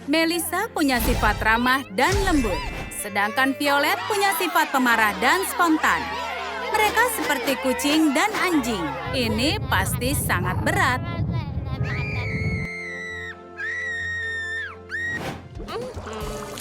Melissa punya sifat ramah dan lembut, sedangkan Violet punya sifat pemarah dan spontan. Mereka seperti kucing dan anjing. Ini pasti sangat berat.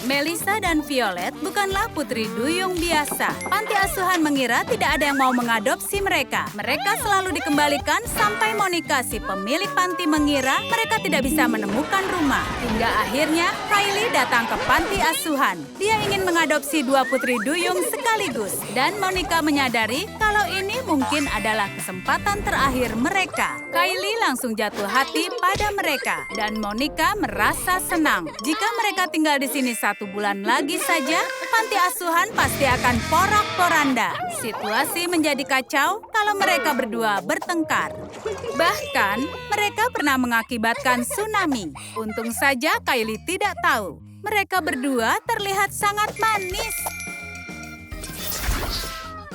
Melissa dan Violet bukanlah putri duyung biasa. Panti asuhan mengira tidak ada yang mau mengadopsi mereka. Mereka selalu dikembalikan sampai Monica, si pemilik panti, mengira mereka tidak bisa menemukan rumah. Hingga akhirnya Kylie datang ke panti asuhan. Dia ingin mengadopsi dua putri duyung sekaligus. Dan Monica menyadari kalau ini mungkin adalah kesempatan terakhir mereka. Kylie langsung jatuh hati pada mereka. Dan Monica merasa senang. Jika mereka tinggal di sini 1 bulan lagi saja, panti asuhan pasti akan porak-poranda. Situasi menjadi kacau kalau mereka berdua bertengkar. Bahkan, mereka pernah mengakibatkan tsunami. Untung saja Kylie tidak tahu. Mereka berdua terlihat sangat manis.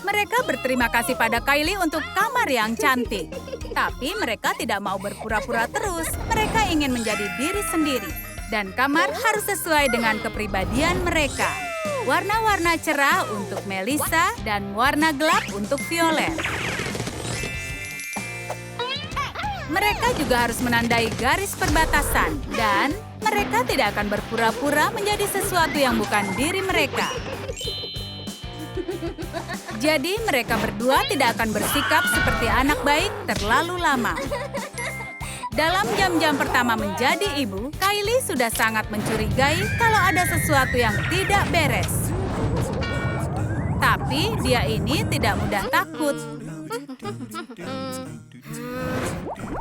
Mereka berterima kasih pada Kylie untuk kamar yang cantik. Tapi mereka tidak mau berpura-pura terus. Mereka ingin menjadi diri sendiri. Dan kamar harus sesuai dengan kepribadian mereka. Warna-warna cerah untuk Melissa dan warna gelap untuk Violet. Mereka juga harus menandai garis perbatasan. Dan mereka tidak akan berpura-pura menjadi sesuatu yang bukan diri mereka. Jadi mereka berdua tidak akan bersikap seperti anak baik terlalu lama. Dalam jam-jam pertama menjadi ibu, Kylie sudah sangat mencurigai kalau ada sesuatu yang tidak beres. Tapi dia ini tidak mudah takut.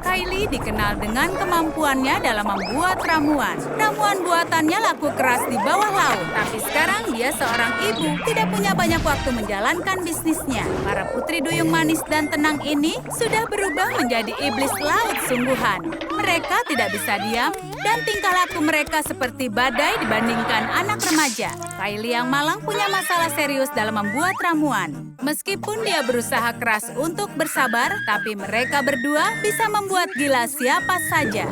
Kylie dikenal dengan kemampuannya dalam membuat ramuan. Ramuan buatannya laku keras di bawah laut. Tapi sekarang dia seorang ibu, tidak punya banyak waktu menjalankan bisnisnya. Para putri duyung manis dan tenang ini sudah berubah menjadi iblis laut sungguhan. Mereka tidak bisa diam dan tingkah laku mereka seperti badai dibandingkan anak remaja. Kylie yang malang punya masalah serius dalam membuat ramuan. Meskipun dia berusaha keras untuk bersabar, tapi mereka berdua bisa membuat gila siapa saja.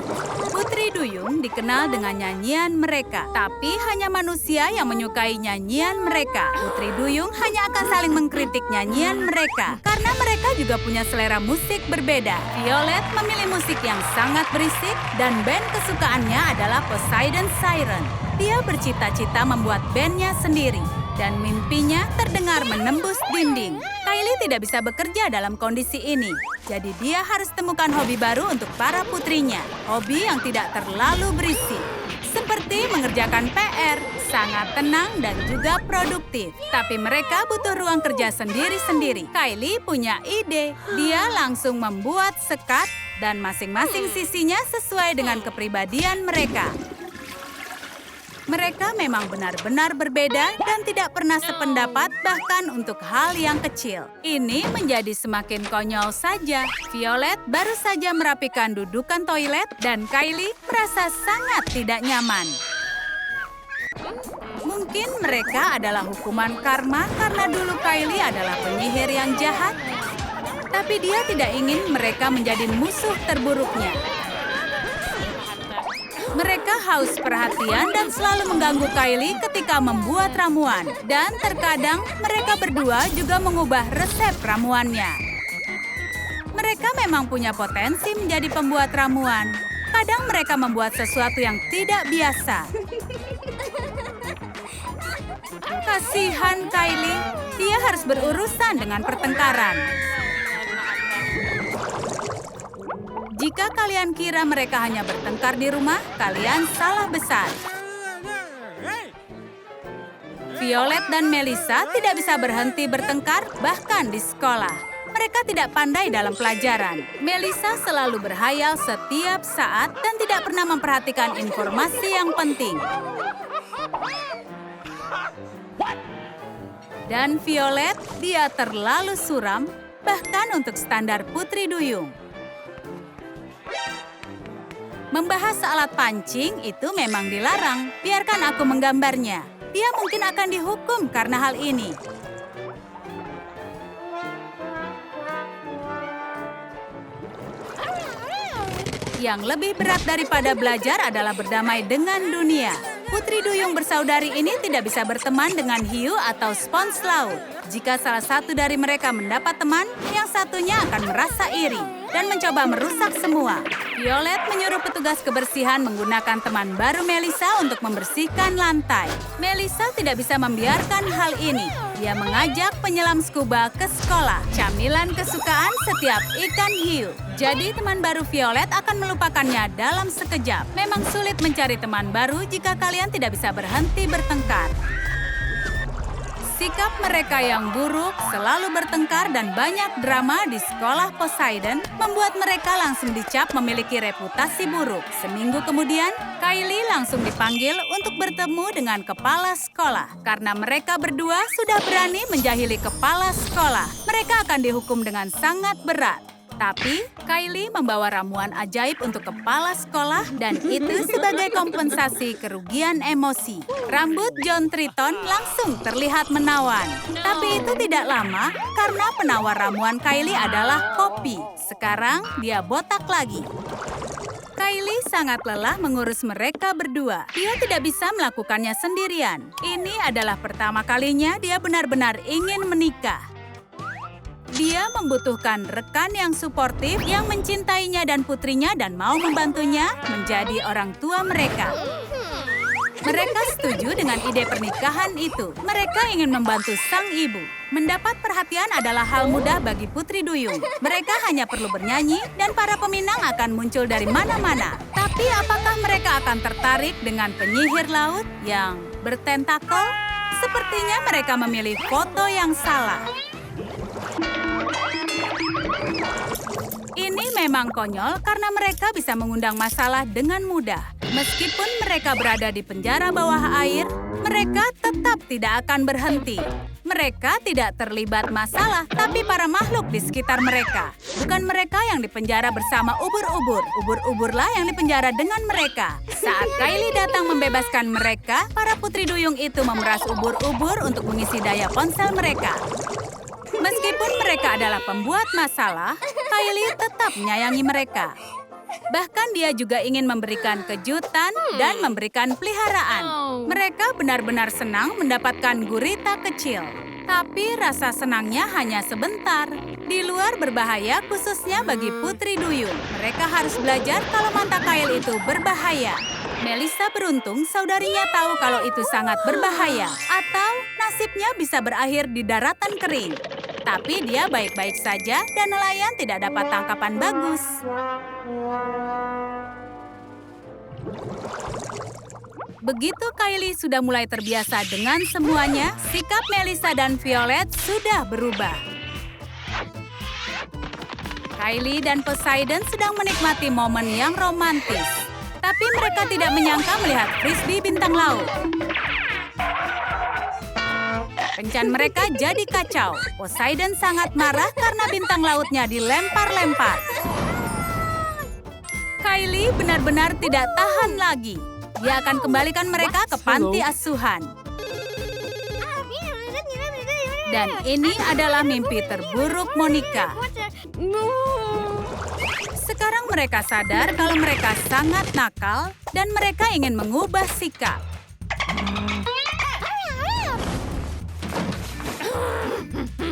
Putri duyung dikenal dengan nyanyian mereka, tapi hanya manusia yang menyukai nyanyian mereka. Putri duyung hanya akan saling mengkritik nyanyian mereka, karena mereka juga punya selera musik berbeda. Violet memilih musik yang sangat berisik, dan band kesukaannya adalah Poseidon Siren. Dia bercita-cita membuat bandnya sendiri. Dan mimpinya terdengar menembus dinding. Kylie tidak bisa bekerja dalam kondisi ini. Jadi dia harus temukan hobi baru untuk para putrinya. Hobi yang tidak terlalu berisik. Seperti mengerjakan PR, sangat tenang dan juga produktif. Tapi mereka butuh ruang kerja sendiri-sendiri. Kylie punya ide. Dia langsung membuat sekat dan masing-masing sisinya sesuai dengan kepribadian mereka. Mereka memang benar-benar berbeda dan tidak pernah sependapat bahkan untuk hal yang kecil. Ini menjadi semakin konyol saja. Violet baru saja merapikan dudukan toilet dan Kylie merasa sangat tidak nyaman. Mungkin mereka adalah hukuman karma karena dulu Kylie adalah penyihir yang jahat. Tapi dia tidak ingin mereka menjadi musuh terburuknya. Mereka haus perhatian dan selalu mengganggu Kylie ketika membuat ramuan. Dan terkadang mereka berdua juga mengubah resep ramuannya. Mereka memang punya potensi menjadi pembuat ramuan. Kadang mereka membuat sesuatu yang tidak biasa. Kasihan Kylie, dia harus berurusan dengan pertengkaran. Jika kalian kira mereka hanya bertengkar di rumah, kalian salah besar. Violet dan Melissa tidak bisa berhenti bertengkar, bahkan di sekolah. Mereka tidak pandai dalam pelajaran. Melissa selalu berhayal setiap saat dan tidak pernah memperhatikan informasi yang penting. Dan Violet, dia terlalu suram, bahkan untuk standar putri duyung. Membahas alat pancing itu memang dilarang. Biarkan aku menggambarnya. Dia mungkin akan dihukum karena hal ini. Yang lebih berat daripada belajar adalah berdamai dengan dunia. Putri duyung bersaudari ini tidak bisa berteman dengan hiu atau spons laut. Jika salah satu dari mereka mendapat teman, yang satunya akan merasa iri dan mencoba merusak semua. Violet menyuruh petugas kebersihan menggunakan teman baru Melissa untuk membersihkan lantai. Melissa tidak bisa membiarkan hal ini. Dia mengajak penyelam scuba ke sekolah. Camilan kesukaan setiap ikan hiu. Jadi teman baru Violet akan melupakannya dalam sekejap. Memang sulit mencari teman baru jika kalian tidak bisa berhenti bertengkar. Sikap mereka yang buruk, selalu bertengkar dan banyak drama di sekolah Poseidon membuat mereka langsung dicap memiliki reputasi buruk. Seminggu kemudian, Kylie langsung dipanggil untuk bertemu dengan kepala sekolah. Karena mereka berdua sudah berani menjahili kepala sekolah, mereka akan dihukum dengan sangat berat. Tapi, Kylie membawa ramuan ajaib untuk kepala sekolah dan itu sebagai kompensasi kerugian emosi. Rambut John Triton langsung terlihat menawan. Tapi itu tidak lama karena penawar ramuan Kylie adalah Poppy. Sekarang dia botak lagi. Kylie sangat lelah mengurus mereka berdua. Dia tidak bisa melakukannya sendirian. Ini adalah pertama kalinya dia benar-benar ingin menikah. Dia membutuhkan rekan yang suportif, yang mencintainya dan putrinya dan mau membantunya menjadi orang tua mereka. Mereka setuju dengan ide pernikahan itu. Mereka ingin membantu sang ibu. Mendapat perhatian adalah hal mudah bagi putri duyung. Mereka hanya perlu bernyanyi dan para peminang akan muncul dari mana-mana. Tapi apakah mereka akan tertarik dengan penyihir laut yang bertentakel? Sepertinya mereka memilih foto yang salah. Ini memang konyol karena mereka bisa mengundang masalah dengan mudah. Meskipun mereka berada di penjara bawah air, mereka tetap tidak akan berhenti. Mereka tidak terlibat masalah, tapi para makhluk di sekitar mereka. Bukan mereka yang dipenjara bersama ubur-ubur. Ubur-uburlah yang dipenjara dengan mereka. Saat Kylie datang membebaskan mereka, para putri duyung itu memeras ubur-ubur untuk mengisi daya ponsel mereka. Meskipun mereka adalah pembuat masalah, Kylie tetap menyayangi mereka. Bahkan dia juga ingin memberikan kejutan dan memberikan peliharaan. Mereka benar-benar senang mendapatkan gurita kecil. Tapi rasa senangnya hanya sebentar. Di luar berbahaya khususnya bagi putri duyung. Mereka harus belajar kalau mata kail itu berbahaya. Melissa beruntung saudarinya tahu kalau itu sangat berbahaya. Atau nasibnya bisa berakhir di daratan kering. Tapi dia baik-baik saja dan nelayan tidak dapat tangkapan bagus. Begitu Kylie sudah mulai terbiasa dengan semuanya, sikap Melissa dan Violet sudah berubah. Kylie dan Poseidon sedang menikmati momen yang romantis. Tapi mereka tidak menyangka melihat frisbee bintang laut. Kencan mereka jadi kacau. Poseidon sangat marah karena bintang lautnya dilempar-lempar. Kylie benar-benar tidak tahan lagi. Dia akan kembalikan mereka ke panti asuhan. Dan ini adalah mimpi terburuk Monica. Sekarang mereka sadar kalau mereka sangat nakal dan mereka ingin mengubah sikap.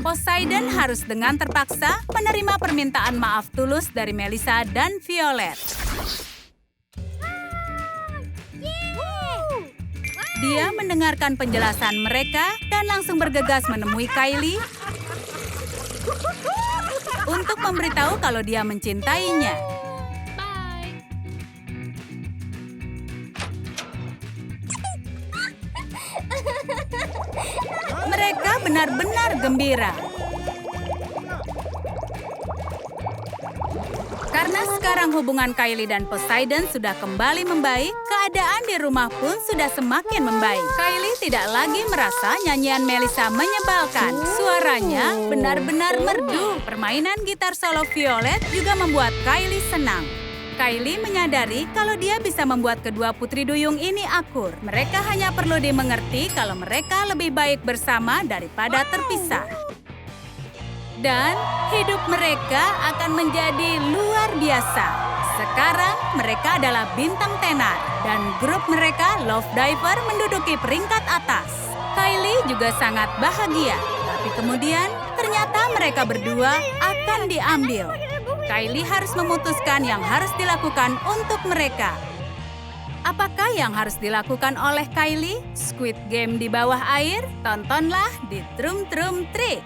Poseidon harus dengan terpaksa menerima permintaan maaf tulus dari Melissa dan Violet. Dia mendengarkan penjelasan mereka dan langsung bergegas menemui Kylie untuk memberitahu kalau dia mencintainya. Mereka benar-benar gembira. Karena sekarang hubungan Kylie dan Poseidon sudah kembali membaik, keadaan di rumah pun sudah semakin membaik. Kylie tidak lagi merasa nyanyian Melissa menyebalkan. Suaranya benar-benar merdu. Permainan gitar solo Violet juga membuat Kylie senang. Kylie menyadari kalau dia bisa membuat kedua putri duyung ini akur. Mereka hanya perlu dimengerti kalau mereka lebih baik bersama daripada terpisah. Dan hidup mereka akan menjadi luar biasa. Sekarang mereka adalah bintang tenar dan grup mereka Love Diver menduduki peringkat atas. Kylie juga sangat bahagia, tapi kemudian ternyata mereka berdua akan diambil. Kylie harus memutuskan yang harus dilakukan untuk mereka. Apakah yang harus dilakukan oleh Kylie? Squid Game di bawah air? Tontonlah di Trum Trum Trick.